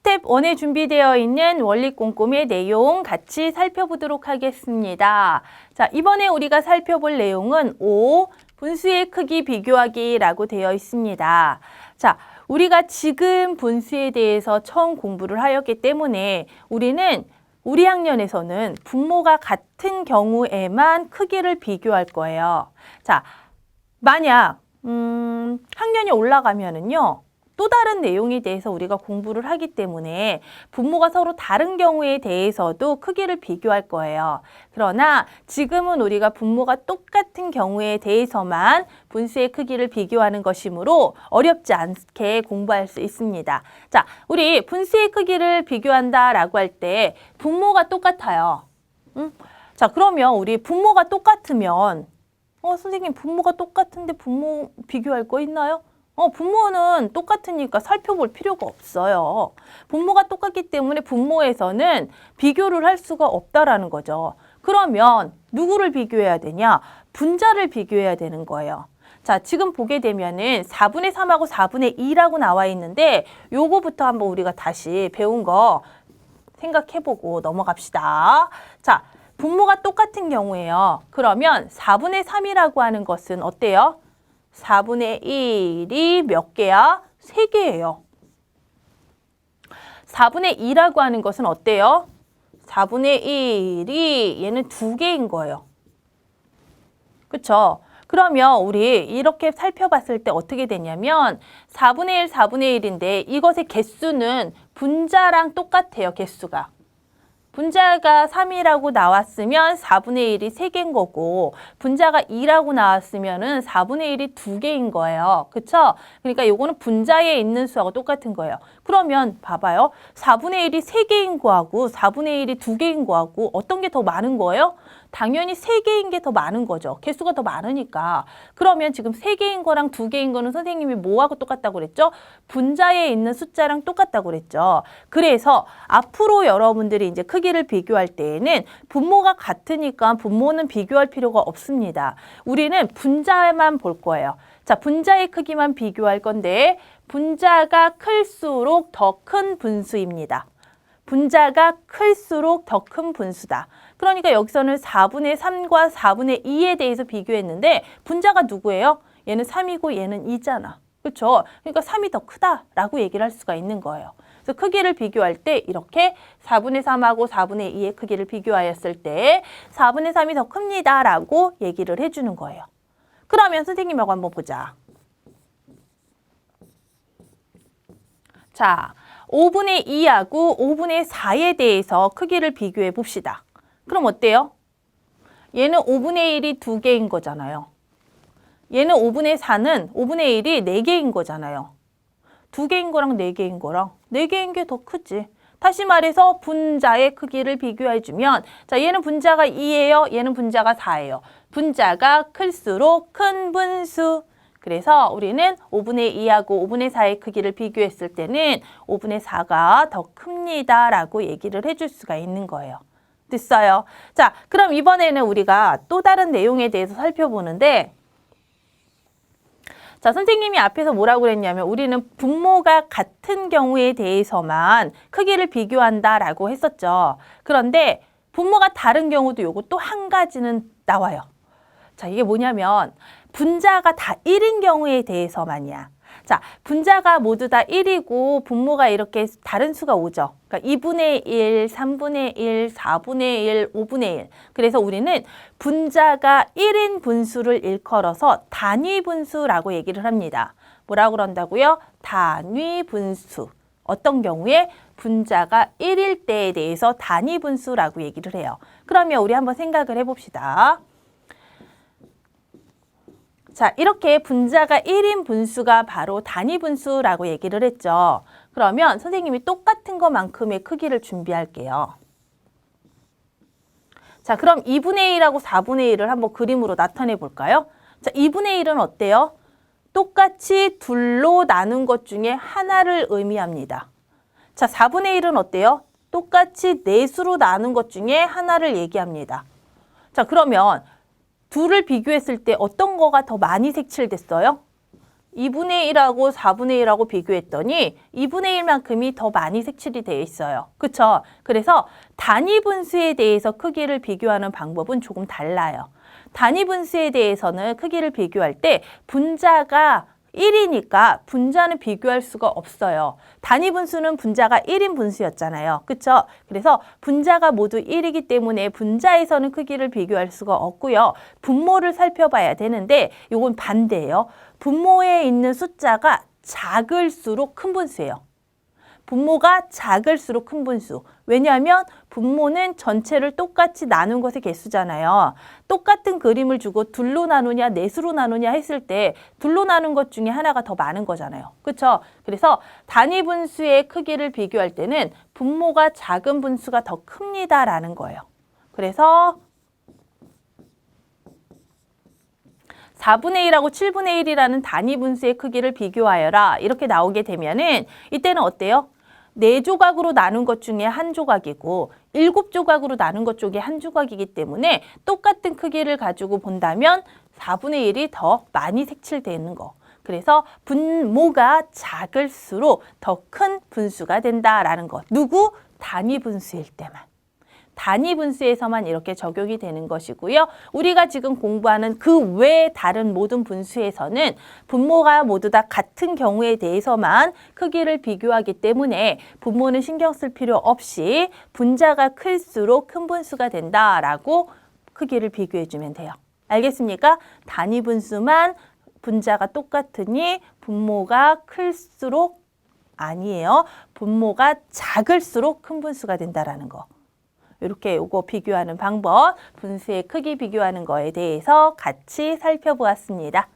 스텝 1에 준비되어 있는 원리 꼼꼼의 내용 같이 살펴보도록 하겠습니다. 자, 이번에 우리가 살펴볼 내용은 5. 분수의 크기 비교하기라고 되어 있습니다. 자, 우리가 지금 분수에 대해서 처음 공부를 하였기 때문에 우리 학년에서는 분모가 같은 경우에만 크기를 비교할 거예요. 자, 만약 학년이 올라가면은요. 또 다른 내용에 대해서 우리가 공부를 하기 때문에 분모가 서로 다른 경우에 대해서도 크기를 비교할 거예요. 그러나 지금은 우리가 분모가 똑같은 경우에 대해서만 분수의 크기를 비교하는 것이므로 어렵지 않게 공부할 수 있습니다. 자, 우리 분수의 크기를 비교한다라고 할 때 분모가 똑같아요. 자, 그러면 우리 분모가 똑같으면 선생님 분모가 똑같은데 분모 비교할 거 있나요? 분모는 똑같으니까 살펴볼 필요가 없어요. 분모가 똑같기 때문에 분모에서는 비교를 할 수가 없다라는 거죠. 그러면 누구를 비교해야 되냐? 분자를 비교해야 되는 거예요. 자, 지금 보게 되면은 4분의 3하고 4분의 2라고 나와 있는데 요거부터 한번 우리가 다시 배운 거 생각해보고 넘어갑시다. 자, 분모가 똑같은 경우에요. 그러면 4분의 3이라고 하는 것은 어때요? 4분의 1이 몇 개야? 3개예요. 4분의 2라고 하는 것은 어때요? 4분의 1이 얘는 2개인 거예요. 그쵸? 그러면 우리 이렇게 살펴봤을 때 어떻게 되냐면 4분의 1, 4분의 1인데 이것의 개수는 분자랑 똑같아요. 개수가. 분자가 3이라고 나왔으면 4분의 1이 3개인 거고 분자가 2라고 나왔으면 4분의 1이 2개인 거예요. 그쵸? 그러니까 이거는 분자에 있는 수하고 똑같은 거예요. 그러면 봐봐요. 4분의 1이 3개인 거하고 4분의 1이 2개인 거하고 어떤 게 더 많은 거예요? 당연히 3개인 게 더 많은 거죠. 개수가 더 많으니까. 그러면 지금 3개인 거랑 2개인 거는 선생님이 뭐하고 똑같다고 그랬죠? 분자에 있는 숫자랑 똑같다고 그랬죠. 그래서 앞으로 여러분들이 이제 크기를 비교할 때에는 분모가 같으니까 분모는 비교할 필요가 없습니다. 우리는 분자만 볼 거예요. 자, 분자의 크기만 비교할 건데 분자가 클수록 더 큰 분수입니다. 분자가 클수록 더 큰 분수다. 그러니까 여기서는 4분의 3과 4분의 2에 대해서 비교했는데 분자가 누구예요? 얘는 3이고 얘는 2잖아. 그렇죠? 그러니까 3이 더 크다라고 얘기를 할 수가 있는 거예요. 그래서 크기를 비교할 때 이렇게 4분의 3하고 4분의 2의 크기를 비교하였을 때 4분의 3이 더 큽니다라고 얘기를 해주는 거예요. 그러면 선생님하고 한번 보자. 자, 5분의 2하고 5분의 4에 대해서 크기를 비교해 봅시다. 그럼 어때요? 얘는 5분의 1이 2개인 거잖아요. 얘는 5분의 4는 5분의 1이 4개인 거잖아요. 2개인 거랑 4개인 거랑 4개인 게 더 크지. 다시 말해서 분자의 크기를 비교해주면 자, 얘는 분자가 2예요. 얘는 분자가 4예요. 분자가 클수록 큰 분수. 그래서 우리는 5분의 2하고 5분의 4의 크기를 비교했을 때는 5분의 4가 더 큽니다 라고 얘기를 해줄 수가 있는 거예요. 됐어요? 자, 그럼 이번에는 우리가 또 다른 내용에 대해서 살펴보는데 자, 선생님이 앞에서 뭐라고 그랬냐면 우리는 분모가 같은 경우에 대해서만 크기를 비교한다라고 했었죠. 그런데 분모가 다른 경우도 요거 또 한 가지는 나와요. 자, 이게 뭐냐면 분자가 다 1인 경우에 대해서만이야. 자, 분자가 모두 다 1이고 분모가 이렇게 다른 수가 오죠. 그러니까 2분의 1, 3분의 1, 4분의 1, 5분의 1. 그래서 우리는 분자가 1인 분수를 일컬어서 단위 분수라고 얘기를 합니다. 뭐라고 그런다고요? 단위 분수. 어떤 경우에 분자가 1일 때에 대해서 단위 분수라고 얘기를 해요. 그러면 우리 한번 생각을 해봅시다. 자, 이렇게 분자가 1인 분수가 바로 단위 분수라고 얘기를 했죠. 그러면 선생님이 똑같은 것만큼의 크기를 준비할게요. 자, 그럼 2분의 1하고 4분의 1을 한번 그림으로 나타내 볼까요? 자, 2분의 1은 어때요? 똑같이 둘로 나눈 것 중에 하나를 의미합니다. 자, 4분의 1은 어때요? 똑같이 네수로 나눈 것 중에 하나를 얘기합니다. 자, 그러면 둘을 비교했을 때 어떤 거가 더 많이 색칠됐어요? 2분의 1하고 4분의 1하고 비교했더니 2분의 1만큼이 더 많이 색칠이 되어 있어요. 그쵸? 그래서 단위 분수에 대해서 크기를 비교하는 방법은 조금 달라요. 단위 분수에 대해서는 크기를 비교할 때 분자가 1이니까 분자는 비교할 수가 없어요. 단위 분수는 분자가 1인 분수였잖아요. 그쵸? 그래서 분자가 모두 1이기 때문에 분자에서는 크기를 비교할 수가 없고요. 분모를 살펴봐야 되는데 이건 반대예요. 분모에 있는 숫자가 작을수록 큰 분수예요. 분모가 작을수록 큰 분수. 왜냐하면 분모는 전체를 똑같이 나눈 것의 개수잖아요. 똑같은 그림을 주고 둘로 나누냐 넷으로 나누냐 했을 때 둘로 나눈 것 중에 하나가 더 많은 거잖아요. 그렇죠? 그래서 단위 분수의 크기를 비교할 때는 분모가 작은 분수가 더 큽니다라는 거예요. 그래서 4분의 1하고 7분의 1이라는 단위 분수의 크기를 비교하여라. 이렇게 나오게 되면은 이때는 어때요? 4조각으로 나눈 것 중에 한 조각이고 7조각으로 나눈 것 중에 한 조각이기 때문에 똑같은 크기를 가지고 본다면 4분의 1이 더 많이 색칠되는 거. 그래서 분모가 작을수록 더 큰 분수가 된다라는 것. 누구? 단위 분수일 때만. 단위 분수에서만 이렇게 적용이 되는 것이고요. 우리가 지금 공부하는 그 외 다른 모든 분수에서는 분모가 모두 다 같은 경우에 대해서만 크기를 비교하기 때문에 분모는 신경 쓸 필요 없이 분자가 클수록 큰 분수가 된다라고 크기를 비교해 주면 돼요. 알겠습니까? 단위 분수만 분자가 똑같으니 분모가 클수록 아니에요. 분모가 작을수록 큰 분수가 된다라는 거. 이렇게 요거 비교하는 방법, 분수의 크기 비교하는 거에 대해서 같이 살펴보았습니다.